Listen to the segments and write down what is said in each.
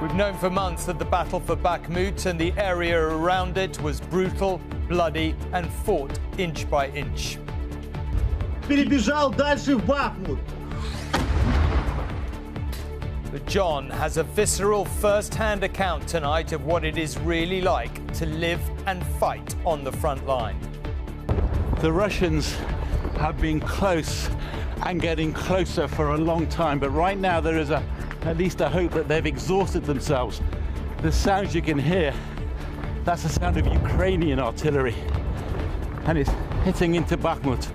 We've known for months that the battle for Bakhmut and the area around it was brutal, bloody and fought inch by inch. Перебежал дальше в Бахмут. But John has a visceral first-hand account tonight of what it is really like to live and fight on the front line. The Russians have been close and getting closer for a long time, but right now there is at least a hope that they've exhausted themselves. The sounds you can hear, that's the sound of Ukrainian artillery, and it's hitting into Bakhmut.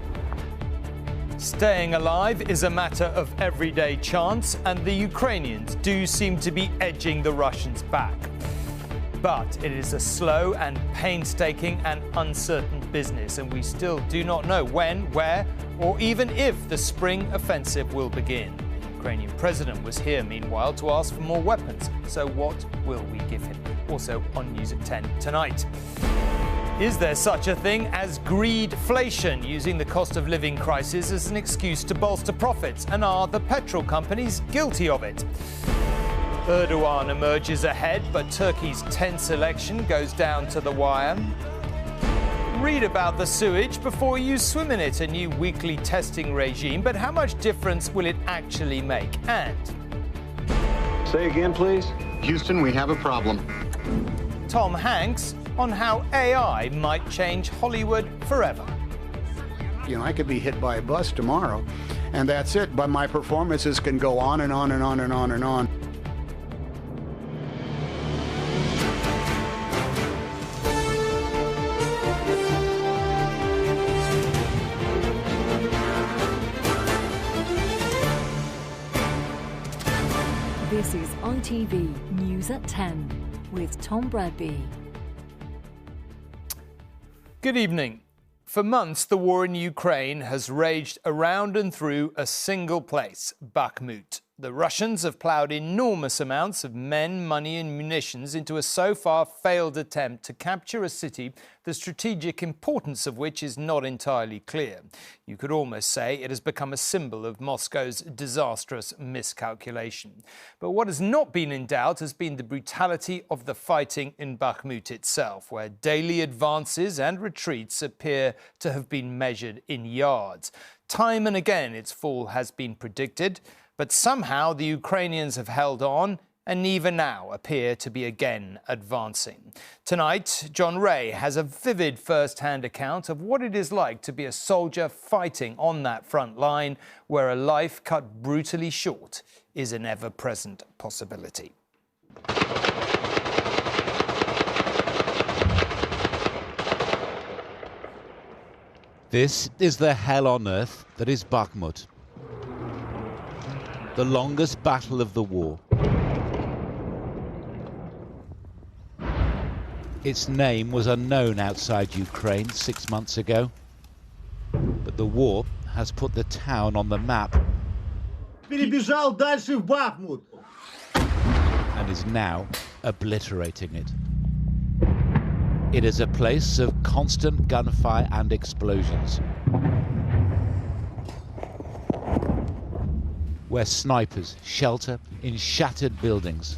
Staying alive is a matter of everyday chance, and the Ukrainians do seem to be edging the Russians back. But it is a slow and painstaking and uncertain business, and we still do not know when, where, or even if the spring offensive will begin. The Ukrainian president was here, meanwhile, to ask for more weapons. So what will we give him? Also on News at 10 tonight. Is there such a thing as greedflation, using the cost of living crisis as an excuse to bolster profits? And are the petrol companies guilty of it? Erdogan emerges ahead, but Turkey's tense election goes down to the wire. Read about the sewage before you swim in it, a new weekly testing regime. But how much difference will it actually make? And say again, please. Houston, we have a problem. Tom Hanks on how AI might change Hollywood forever. You know, I could be hit by a bus tomorrow, and that's it. But my performances can go on and on and on and on and on. This is DanTV News at 10 with Tom Bradby. Good evening. For months, the war in Ukraine has raged around and through a single place, Bakhmut. The Russians have ploughed enormous amounts of men, money and munitions into a so far failed attempt to capture a city, the strategic importance of which is not entirely clear. You could almost say it has become a symbol of Moscow's disastrous miscalculation. But what has not been in doubt has been the brutality of the fighting in Bakhmut itself, where daily advances and retreats appear to have been measured in yards. Time and again its fall has been predicted, but somehow the Ukrainians have held on and even now appear to be again advancing. Tonight, John Ray has a vivid first-hand account of what it is like to be a soldier fighting on that front line, where a life cut brutally short is an ever-present possibility. This is the hell on earth that is Bakhmut. The longest battle of the war. Its name was unknown outside Ukraine 6 months ago, but the war has put the town on the map Перебежал дальше в Бахмут. and is now obliterating it. It is a place of constant gunfire and explosions, where snipers shelter in shattered buildings.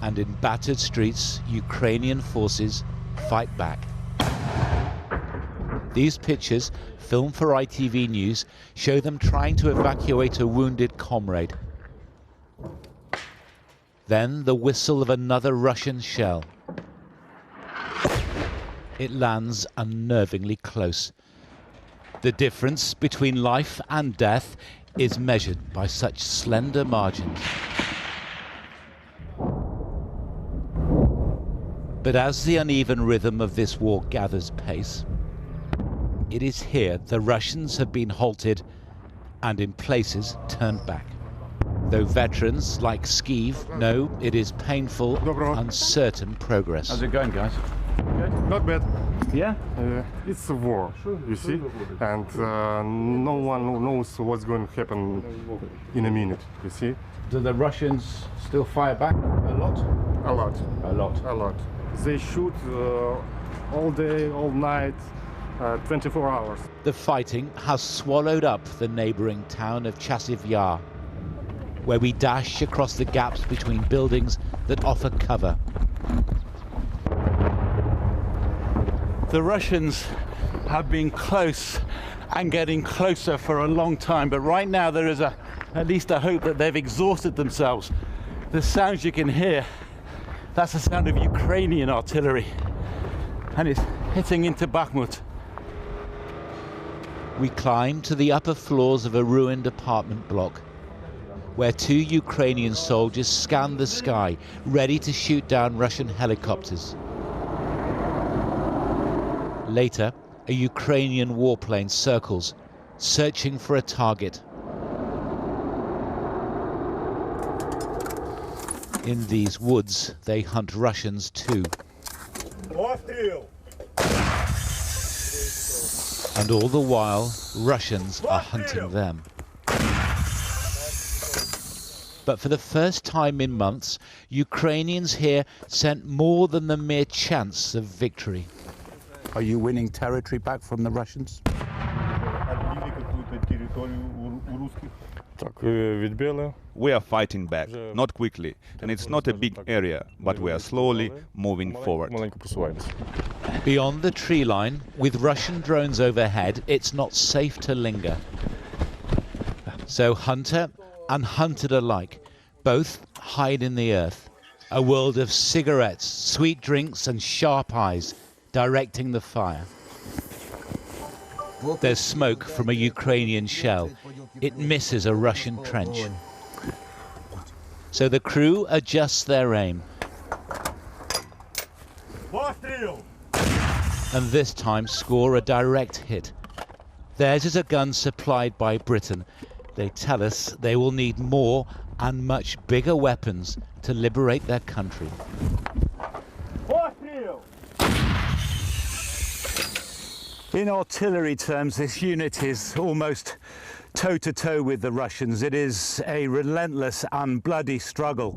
And in battered streets, Ukrainian forces fight back. These pictures, filmed for ITV News, show them trying to evacuate a wounded comrade. Then the whistle of another Russian shell. It lands unnervingly close. The difference between life and death is measured by such slender margins. But as the uneven rhythm of this war gathers pace, it is here the Russians have been halted and in places turned back. Though veterans like Skiv know it is painful, uncertain progress. How's it going, guys? Not bad. Yeah? It's a war, you see, and no one knows what's going to happen in a minute, you see. Do the Russians still fire back a lot? A lot. A lot. A lot. They shoot all day, all night, 24 hours. The fighting has swallowed up the neighboring town of Chasiv Yar. where we dash across the gaps between buildings that offer cover. The Russians have been close and getting closer for a long time, but right now there is at least a hope that they've exhausted themselves. The sounds you can hear, that's the sound of Ukrainian artillery, and it's hitting into Bakhmut. We climb to the upper floors of a ruined apartment block, where 2 Ukrainian soldiers scan the sky, ready to shoot down Russian helicopters. Later, a Ukrainian warplane circles, searching for a target. In these woods, they hunt Russians too. And all the while, Russians are hunting them. But for the first time in months, Ukrainians here sent more than the mere chance of victory. Are you winning territory back from the Russians? We are fighting back, not quickly, and it's not a big area, but we are slowly moving forward. Beyond the tree line, with Russian drones overhead, it's not safe to linger. So hunter and hunted alike, both hide in the earth. A world of cigarettes, sweet drinks and sharp eyes directing the fire. There's smoke from a Ukrainian shell. It misses a Russian trench. So the crew adjusts their aim. And this time score a direct hit. Theirs is a gun supplied by Britain. They tell us they will need more and much bigger weapons to liberate their country. In artillery terms, this unit is almost toe-to-toe with the Russians. It is a relentless and bloody struggle.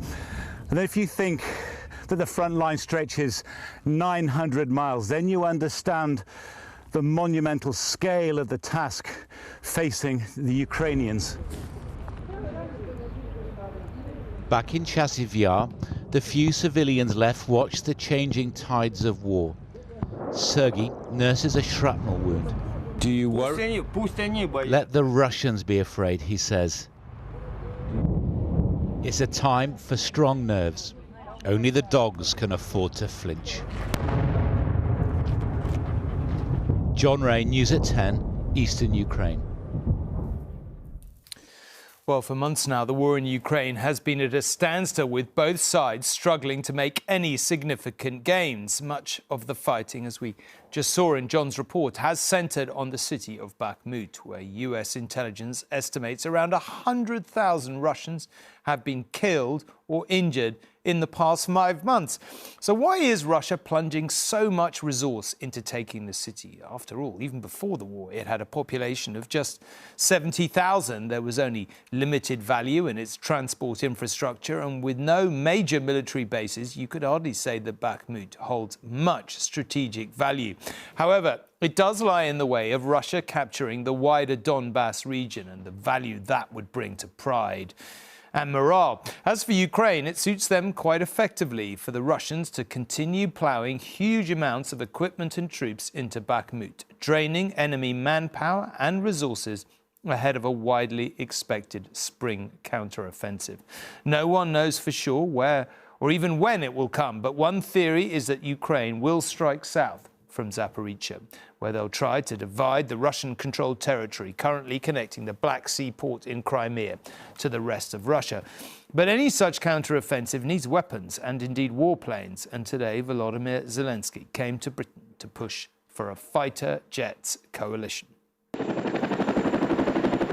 And if you think that the front line stretches 900 miles, then you understand the monumental scale of the task facing the Ukrainians. Back in Chasiv Yar, the few civilians left watch the changing tides of war. Sergei nurses a shrapnel wound. Do you worry? Let the Russians be afraid, he says. It's a time for strong nerves. Only the dogs can afford to flinch. John Ray, News at 10, Eastern Ukraine. Well, for months now, the war in Ukraine has been at a standstill, with both sides struggling to make any significant gains. Much of the fighting, as we just saw in John's report, has centred on the city of Bakhmut, where US intelligence estimates around 100,000 Russians have been killed or injured in the past 5 months. So why is Russia plunging so much resource into taking the city? After all, even before the war, it had a population of just 70,000. There was only limited value in its transport infrastructure, and with no major military bases, you could hardly say that Bakhmut holds much strategic value. However, it does lie in the way of Russia capturing the wider Donbass region and the value that would bring to pride and morale. As for Ukraine, it suits them quite effectively for the Russians to continue ploughing huge amounts of equipment and troops into Bakhmut, draining enemy manpower and resources ahead of a widely expected spring counteroffensive. No one knows for sure where or even when it will come, but one theory is that Ukraine will strike south from Zaporizhzhia, where they'll try to divide the Russian-controlled territory currently connecting the Black Sea port in Crimea to the rest of Russia. But any such counter-offensive needs weapons and indeed warplanes, and today Volodymyr Zelensky came to Britain to push for a fighter jets coalition.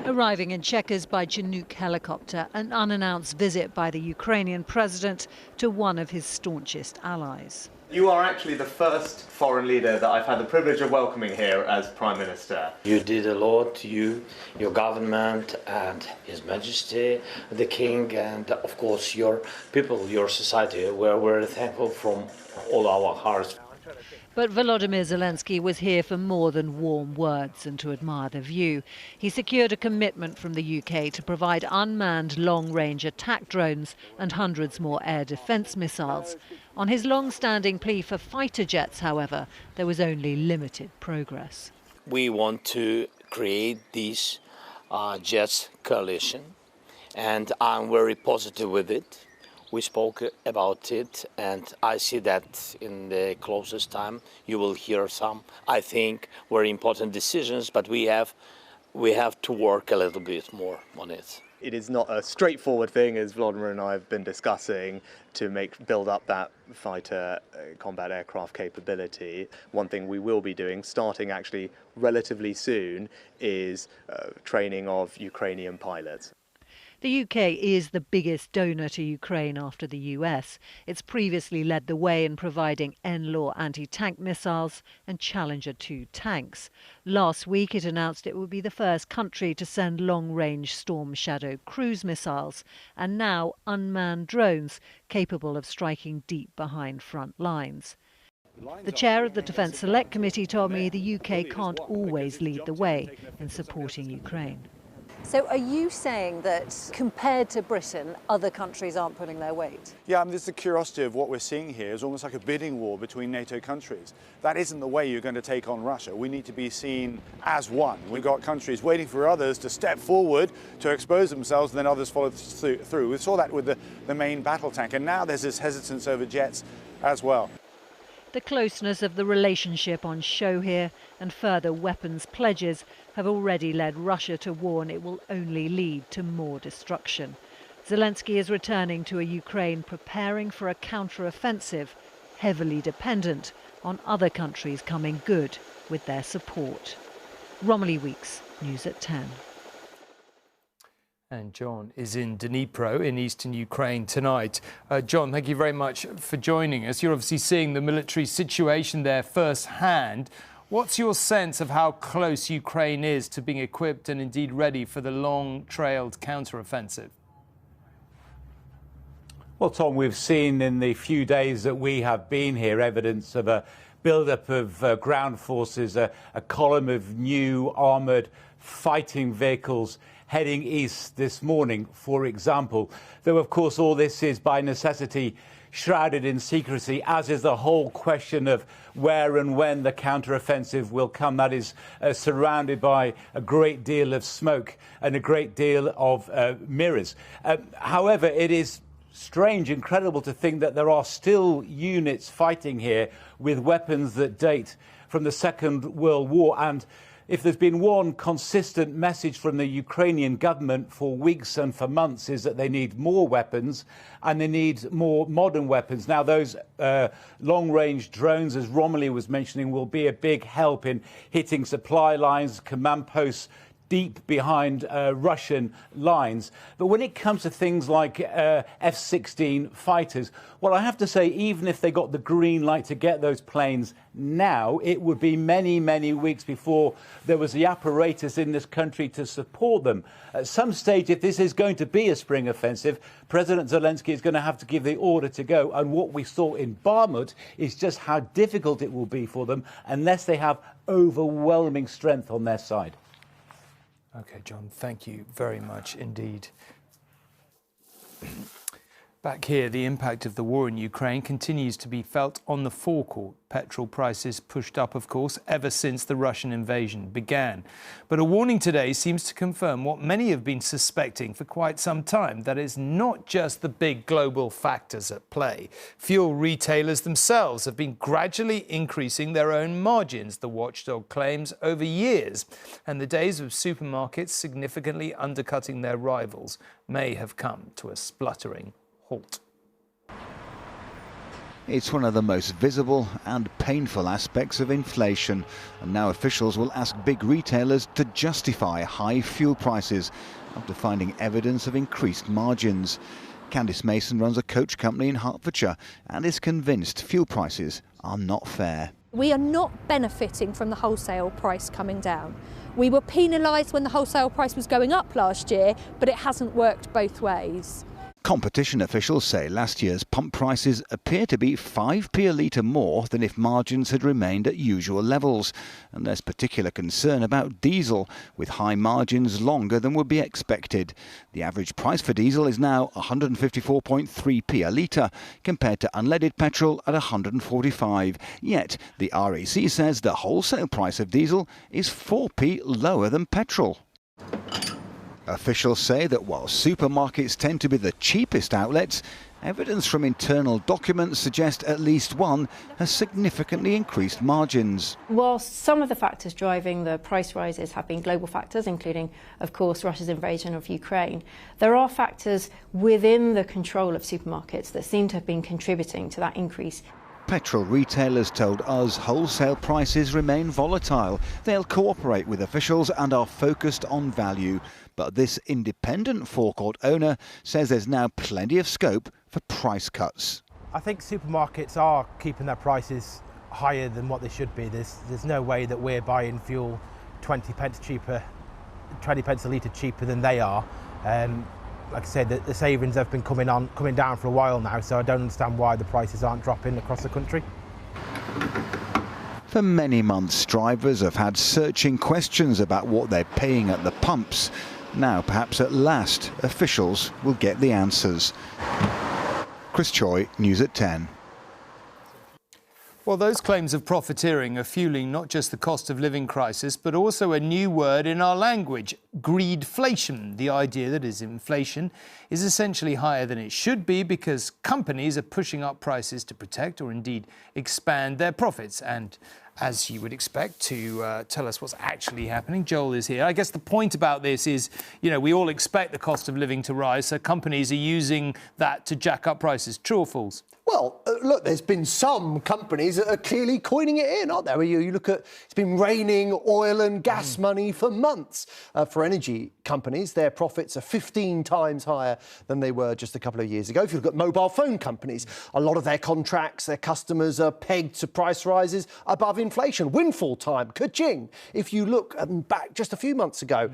Arriving in Chequers by Chinook helicopter, an unannounced visit by the Ukrainian president to one of his staunchest allies. You are actually the first foreign leader that I've had the privilege of welcoming here as Prime Minister. You did a lot, you, your government and His Majesty, the King, and of course your people, your society. We're very thankful from all our hearts. But Volodymyr Zelensky was here for more than warm words and to admire the view. He secured a commitment from the UK to provide unmanned long-range attack drones and hundreds more air defence missiles. On his long-standing plea for fighter jets, however, there was only limited progress. We want to create this jets coalition, and I'm very positive with it. We spoke about it, and I see that in the closest time you will hear some, I think, very important decisions, but we have to work a little bit more on it. It is not a straightforward thing, as Vladimir and I have been discussing, to build up that fighter combat aircraft capability. One thing we will be doing, starting actually relatively soon, is training of Ukrainian pilots. The UK is the biggest donor to Ukraine after the US. It's previously led the way in providing NLAW anti-tank missiles and Challenger 2 tanks. Last week it announced it would be the first country to send long-range Storm Shadow cruise missiles and now unmanned drones capable of striking deep behind front lines. The chair of the Defence Select Committee told me the UK can't always lead the way in supporting Ukraine. So are you saying that compared to Britain, other countries aren't pulling their weight? Yeah, there's the curiosity of what we're seeing here is almost like a bidding war between NATO countries. That isn't the way you're going to take on Russia. We need to be seen as one. We've got countries waiting for others to step forward to expose themselves, and then others follow through. We saw that with the main battle tank, and now there's this hesitance over jets as well. The closeness of the relationship on show here and further weapons pledges have already led Russia to warn it will only lead to more destruction. Zelensky is returning to a Ukraine preparing for a counter-offensive, heavily dependent on other countries coming good with their support. Romilly Weeks, News at 10. And John is in Dnipro in eastern Ukraine tonight. John, thank you very much for joining us. You're obviously seeing the military situation there firsthand. What's your sense of how close Ukraine is to being equipped and indeed ready for the long-trailed counter-offensive? Well, Tom, we've seen in the few days that we have been here evidence of a build-up of ground forces, a column of new armoured fighting vehicles heading east this morning, for example. Though, of course, all this is by necessity shrouded in secrecy, as is the whole question of where and when the counter-offensive will come. That is surrounded by a great deal of smoke and a great deal of mirrors. However, it is strange, incredible to think that there are still units fighting here with weapons that date from the Second World War. And if there's been one consistent message from the Ukrainian government for weeks and for months, is that they need more weapons and they need more modern weapons. Now, those long-range drones, as Romilly was mentioning, will be a big help in hitting supply lines, command posts deep behind Russian lines. But when it comes to things like F-16 fighters, well, I have to say, even if they got the green light to get those planes now, it would be many, many weeks before there was the apparatus in this country to support them. At some stage, if this is going to be a spring offensive, President Zelensky is going to have to give the order to go. And what we saw in Bakhmut is just how difficult it will be for them unless they have overwhelming strength on their side. OK, John, thank you very much indeed. Back here, the impact of the war in Ukraine continues to be felt on the forecourt. Petrol prices pushed up, of course, ever since the Russian invasion began. But a warning today seems to confirm what many have been suspecting for quite some time, that it's not just the big global factors at play. Fuel retailers themselves have been gradually increasing their own margins, the watchdog claims, over years. And the days of supermarkets significantly undercutting their rivals may have come to a spluttering halt. It's one of the most visible and painful aspects of inflation, and now officials will ask big retailers to justify high fuel prices after finding evidence of increased margins. Candice Mason runs a coach company in Hertfordshire and is convinced fuel prices are not fair. We are not benefiting from the wholesale price coming down. We were penalised when the wholesale price was going up last year, but it hasn't worked both ways. Competition officials say last year's pump prices appear to be 5p a litre more than if margins had remained at usual levels. And there's particular concern about diesel, with high margins longer than would be expected. The average price for diesel is now 154.3p a litre, compared to unleaded petrol at 145. Yet the RAC says the wholesale price of diesel is 4p lower than petrol. Officials say that while supermarkets tend to be the cheapest outlets, evidence from internal documents suggests at least one has significantly increased margins. Whilst some of the factors driving the price rises have been global factors, including, of course, Russia's invasion of Ukraine, there are factors within the control of supermarkets that seem to have been contributing to that increase. Petrol retailers told us wholesale prices remain volatile. They'll cooperate with officials and are focused on value. But this independent forecourt owner says there's now plenty of scope for price cuts. I think supermarkets are keeping their prices higher than what they should be. There's no way that we're buying fuel 20 pence a litre cheaper than they are. Like I said, the savings have been coming down for a while now, so I don't understand why the prices aren't dropping across the country. For many months, drivers have had searching questions about what they're paying at the pumps. Now, perhaps at last, officials will get the answers. Chris Choi, News at 10. Well, those claims of profiteering are fueling not just the cost of living crisis, but also a new word in our language, greedflation. The idea that inflation is essentially higher than it should be because companies are pushing up prices to protect or indeed expand their profits. And as you would expect, to tell us what's actually happening, Joel is here. I guess the point about this is, we all expect the cost of living to rise, so companies are using that to jack up prices. True or false? Well, look, there's been some companies that are clearly coining it in, aren't there? You look at, it's been raining oil and gas money for months. For energy companies, their profits are 15 times higher than they were just a couple of years ago. If you look at mobile phone companies, a lot of their contracts, their customers are pegged to price rises above inflation. Windfall time, ka-ching. If you look back just a few months ago,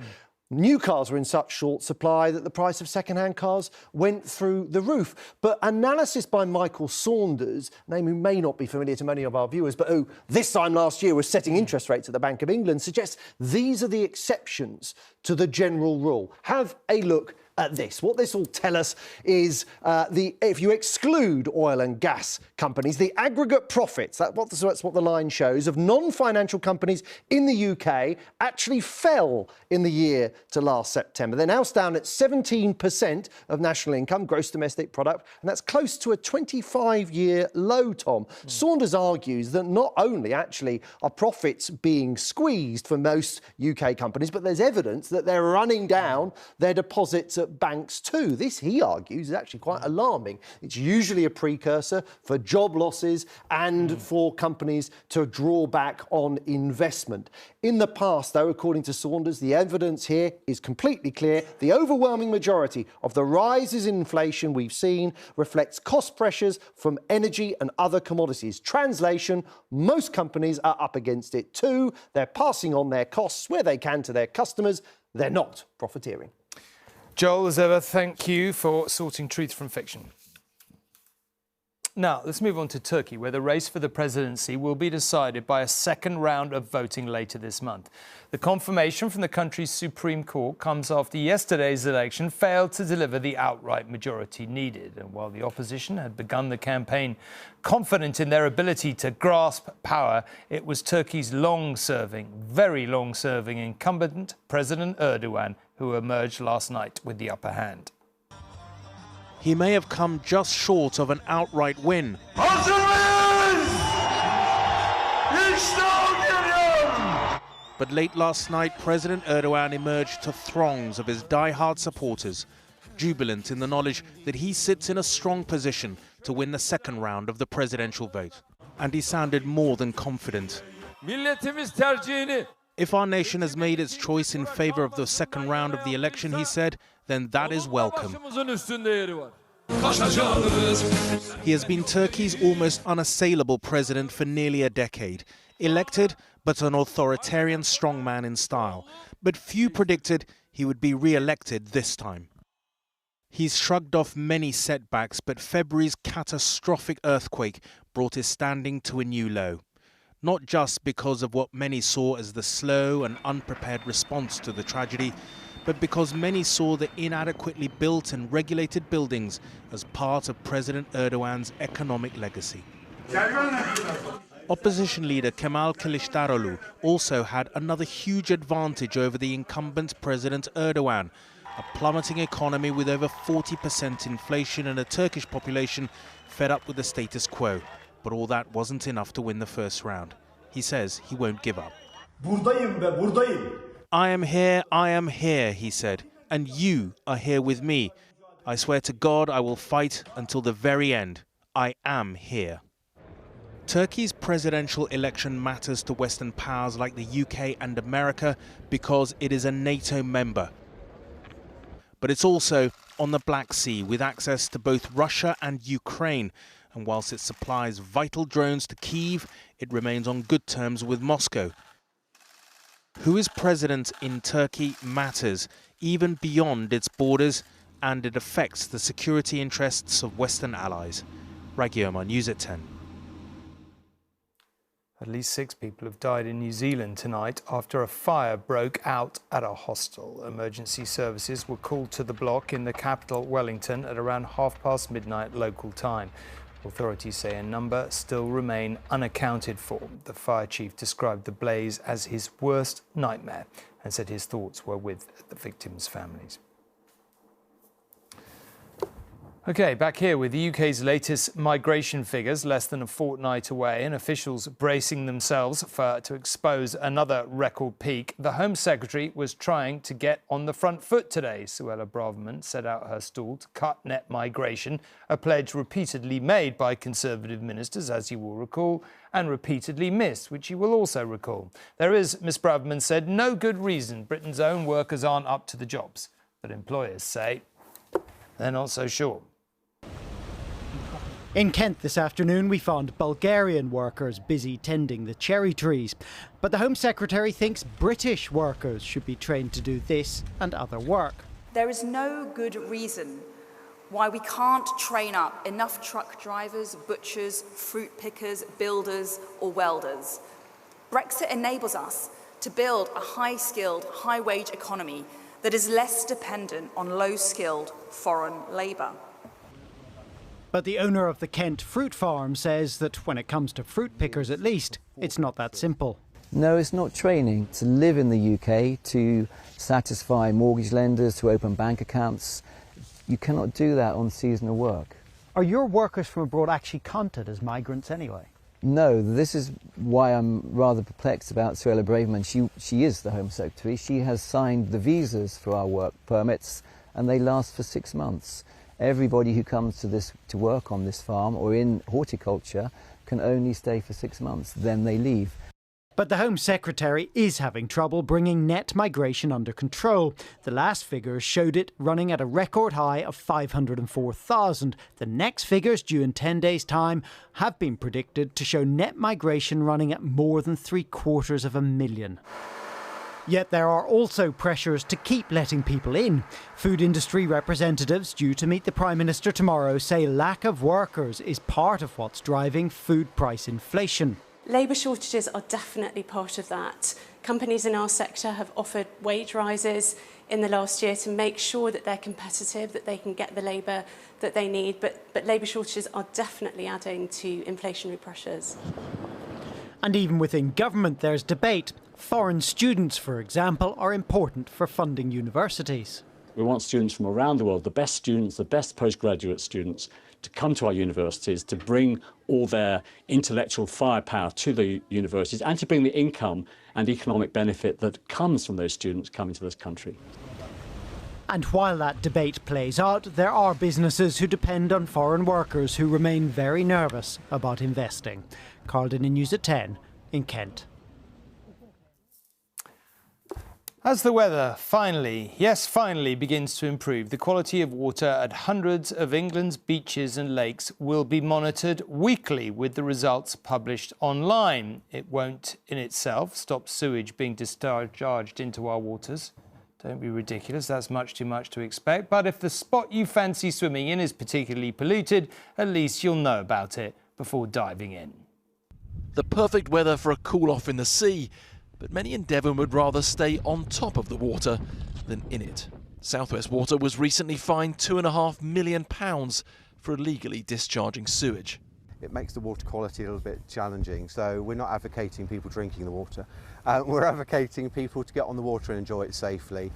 new cars were in such short supply that the price of second-hand cars went through the roof. But analysis by Michael Saunders, a name who may not be familiar to many of our viewers, but who this time last year was setting interest rates at the Bank of England, suggests these are the exceptions to the general rule. Have a look at this. What this will tell us is if you exclude oil and gas companies, the aggregate profits, that's what the line shows, of non-financial companies in the UK actually fell in the year to last September. They're now down at 17% of national income, gross domestic product, and that's close to a 25-year low, Tom. Saunders argues that not only actually are profits being squeezed for most UK companies, but there's evidence that they're running down their deposits at banks too. This, he argues, is actually quite alarming. It's usually a precursor for job losses and for companies to draw back on investment. In the past, though, according to Saunders, the evidence here is completely clear. The overwhelming majority of the rises in inflation we've seen reflects cost pressures from energy and other commodities. Translation, most companies are up against it too. They're passing on their costs where they can to their customers. They're not profiteering. Joel, as ever, thank you for sorting truth from fiction. Now, let's move on to Turkey, where the race for the presidency will be decided by a second round of voting later this month. The confirmation from the country's Supreme Court comes after yesterday's election failed to deliver the outright majority needed. And while the opposition had begun the campaign confident in their ability to grasp power, it was Turkey's very long-serving incumbent President Erdogan who emerged last night with the upper hand. He may have come just short of an outright win. But late last night, President Erdogan emerged to throngs of his die-hard supporters, jubilant in the knowledge that he sits in a strong position to win the second round of the presidential vote. And he sounded more than confident. If our nation has made its choice in favor of the second round of the election, he said, then that is welcome. He has been Turkey's almost unassailable president for nearly a decade. Elected, but an authoritarian strongman in style. But few predicted he would be re-elected this time. He's shrugged off many setbacks, but February's catastrophic earthquake brought his standing to a new low. Not just because of what many saw as the slow and unprepared response to the tragedy, but because many saw the inadequately built and regulated buildings as part of President Erdogan's economic legacy. Opposition leader Kemal Kılıçdaroğlu also had another huge advantage over the incumbent President Erdogan, a plummeting economy with over 40% inflation and a Turkish population fed up with the status quo. But all that wasn't enough to win the first round. He says he won't give up. Buradayım ve buradayım. I am here, he said, and you are here with me. I swear to God I will fight until the very end. I am here. Turkey's presidential election matters to Western powers like the UK and America because it is a NATO member. But it's also on the Black Sea with access to both Russia and Ukraine. And whilst it supplies vital drones to Kyiv, it remains on good terms with Moscow. Who is president in Turkey matters, even beyond its borders, and it affects the security interests of Western allies. Ragioma, News at 10. At least 6 people have died in New Zealand tonight after a fire broke out at a hostel. Emergency services were called to the block in the capital, Wellington, at around midnight local time. Authorities say a number still remain unaccounted for. The fire chief described the blaze as his worst nightmare and said his thoughts were with the victims' families. OK, back here with the UK's latest migration figures, less than a fortnight away, and officials bracing themselves to expose another record peak. The Home Secretary was trying to get on the front foot today. Suella Braverman set out her stall to cut net migration, a pledge repeatedly made by Conservative ministers, as you will recall, and repeatedly missed, which you will also recall. There is, Ms Braverman said, no good reason Britain's own workers aren't up to the jobs. But employers say they're not so sure. In Kent this afternoon, we found Bulgarian workers busy tending the cherry trees. But the Home Secretary thinks British workers should be trained to do this and other work. There is no good reason why we can't train up enough truck drivers, butchers, fruit pickers, builders or welders. Brexit enables us to build a high-skilled, high-wage economy that is less dependent on low-skilled foreign labour. But the owner of the Kent fruit farm says that when it comes to fruit pickers at least, it's not that simple. No, it's not training. To live in the UK, to satisfy mortgage lenders, to open bank accounts, you cannot do that on seasonal work. Are your workers from abroad actually counted as migrants anyway? No, this is why I'm rather perplexed about Suella Braverman. She is the Home Secretary. She has signed the visas for our work permits and they last for 6 months. Everybody who comes to work on this farm or in horticulture can only stay for 6 months, then they leave. But the Home Secretary is having trouble bringing net migration under control. The last figures showed it running at a record high of 504,000. The next figures, due in 10 days' time, have been predicted to show net migration running at more than 750,000. Yet there are also pressures to keep letting people in. Food industry representatives due to meet the Prime Minister tomorrow say lack of workers is part of what's driving food price inflation. Labour shortages are definitely part of that. Companies in our sector have offered wage rises in the last year to make sure that they're competitive, that they can get the labour that they need, but labour shortages are definitely adding to inflationary pressures. And even within government there's debate. Foreign students, for example, are important for funding universities. We want students from around the world, the best students, the best postgraduate students, to come to our universities, to bring all their intellectual firepower to the universities and to bring the income and economic benefit that comes from those students coming to this country. And while that debate plays out, there are businesses who depend on foreign workers who remain very nervous about investing. Carlton in News at 10 in Kent. As the weather finally begins to improve, the quality of water at hundreds of England's beaches and lakes will be monitored weekly with the results published online. It won't in itself stop sewage being discharged into our waters. Don't be ridiculous, that's much too much to expect. But if the spot you fancy swimming in is particularly polluted, at least you'll know about it before diving in. The perfect weather for a cool off in the sea, but many in Devon would rather stay on top of the water than in it. South West Water was recently fined £2.5 million for illegally discharging sewage. It makes the water quality a little bit challenging, so we're not advocating people drinking the water. We're advocating people to get on the water and enjoy it safely.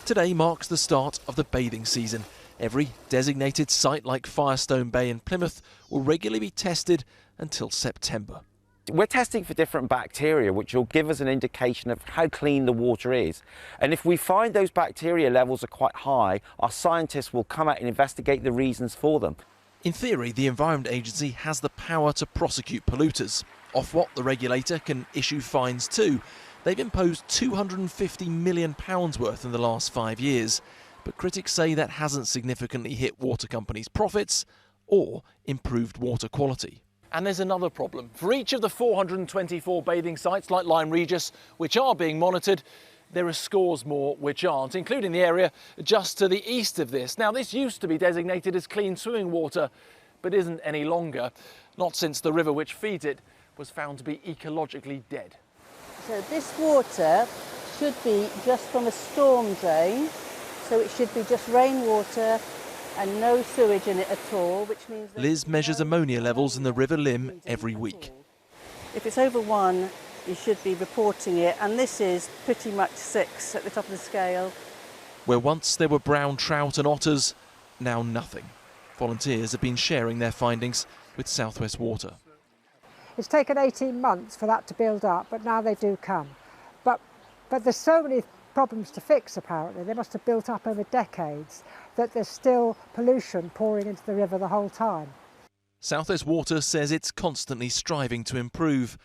Today marks the start of the bathing season. Every designated site like Firestone Bay in Plymouth will regularly be tested until September. We're testing for different bacteria, which will give us an indication of how clean the water is. And if we find those bacteria levels are quite high, our scientists will come out and investigate the reasons for them. In theory, the Environment Agency has the power to prosecute polluters. Ofwat, the regulator, can issue fines too. They've imposed £250 million worth in the last 5 years. But critics say that hasn't significantly hit water companies' profits or improved water quality. And there's another problem. For each of the 424 bathing sites like Lyme Regis, which are being monitored, there are scores more which aren't, including the area just to the east of this. Now, this used to be designated as clean swimming water, but isn't any longer, not since the river which feeds it was found to be ecologically dead. So this water should be just from a storm drain, so it should be just rainwater and no sewage in it at all, which means... Liz measures ammonia levels in the River Lim every week. If it's over 1, you should be reporting it, and this is pretty much 6 at the top of the scale. Where once there were brown trout and otters, now nothing. Volunteers have been sharing their findings with South West Water. It's taken 18 months for that to build up, but now they do come. But there's so many problems to fix, apparently. They must have built up over decades, that there's still pollution pouring into the river the whole time. South West Water says it's constantly striving to improve.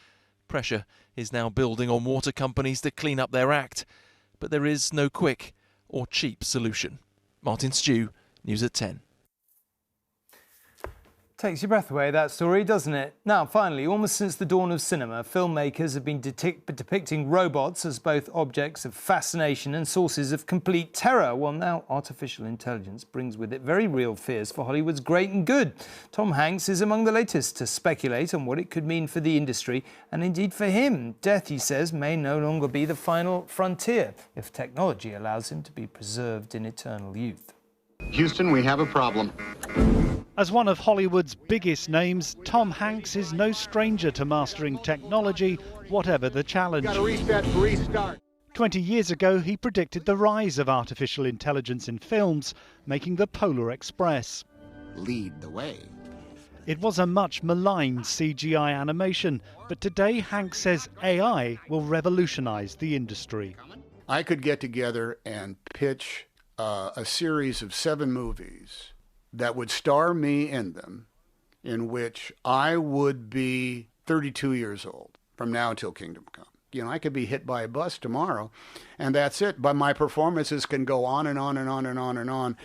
Pressure is now building on water companies to clean up their act, but there is no quick or cheap solution. Martin Stew, News at 10. Takes your breath away, that story, doesn't it? Now, finally, almost since the dawn of cinema, filmmakers have been depicting robots as both objects of fascination and sources of complete terror. Well, now artificial intelligence brings with it very real fears for Hollywood's great and good. Tom Hanks is among the latest to speculate on what it could mean for the industry, and indeed for him. Death, he says, may no longer be the final frontier if technology allows him to be preserved in eternal youth. Houston, we have a problem. As one of Hollywood's biggest names, Tom Hanks is no stranger to mastering technology, whatever the challenge. Got to reset, restart. 20 years ago, he predicted the rise of artificial intelligence in films, making the Polar Express. Lead the way. It was a much maligned CGI animation, but today Hanks says AI will revolutionize the industry. I could get together and pitch a series of 7 movies that would star me in them, in which I would be 32 years old from now until Kingdom Come. You know, I could be hit by a bus tomorrow, and that's it. But my performances can go on and on and on and on and on.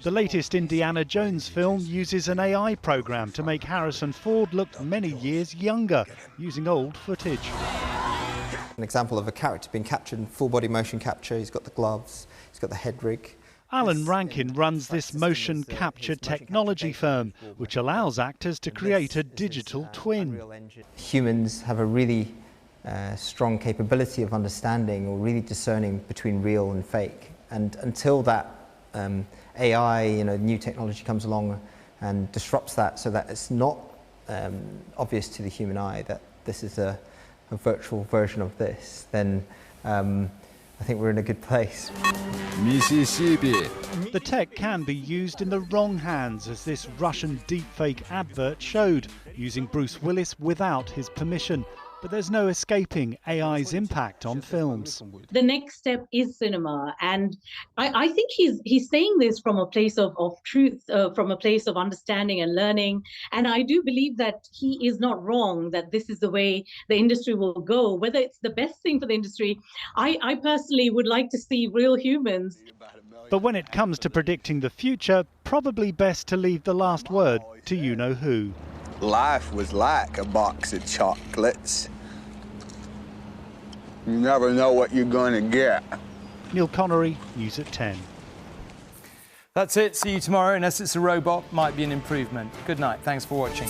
The latest Indiana Jones film uses an AI program to make Harrison Ford look many years younger, using old footage. An example of a character being captured in full body motion capture. He's got the gloves, he's got the head rig. Alan Rankin runs this motion capture technology firm, which allows actors to create a digital twin. Humans have a really strong capability of understanding or really discerning between real and fake. And until that AI, new technology comes along and disrupts that so that it's not obvious to the human eye that this is a virtual version of this, then I think we're in a good place. Mississippi. The tech can be used in the wrong hands, as this Russian deepfake advert showed, using Bruce Willis without his permission. But there's no escaping AI's impact on films. The next step is cinema, and I think he's saying this from a place of truth, from a place of understanding and learning. And I do believe that he is not wrong, that this is the way the industry will go. Whether it's the best thing for the industry, I personally would like to see real humans. But when it comes to predicting the future, probably best to leave the last word to you-know-who. Life was like a box of chocolates. You never know what you're going to get. Neil Connery, News at 10. That's it. See you tomorrow. Unless it's a robot, might be an improvement. Good night. Thanks for watching.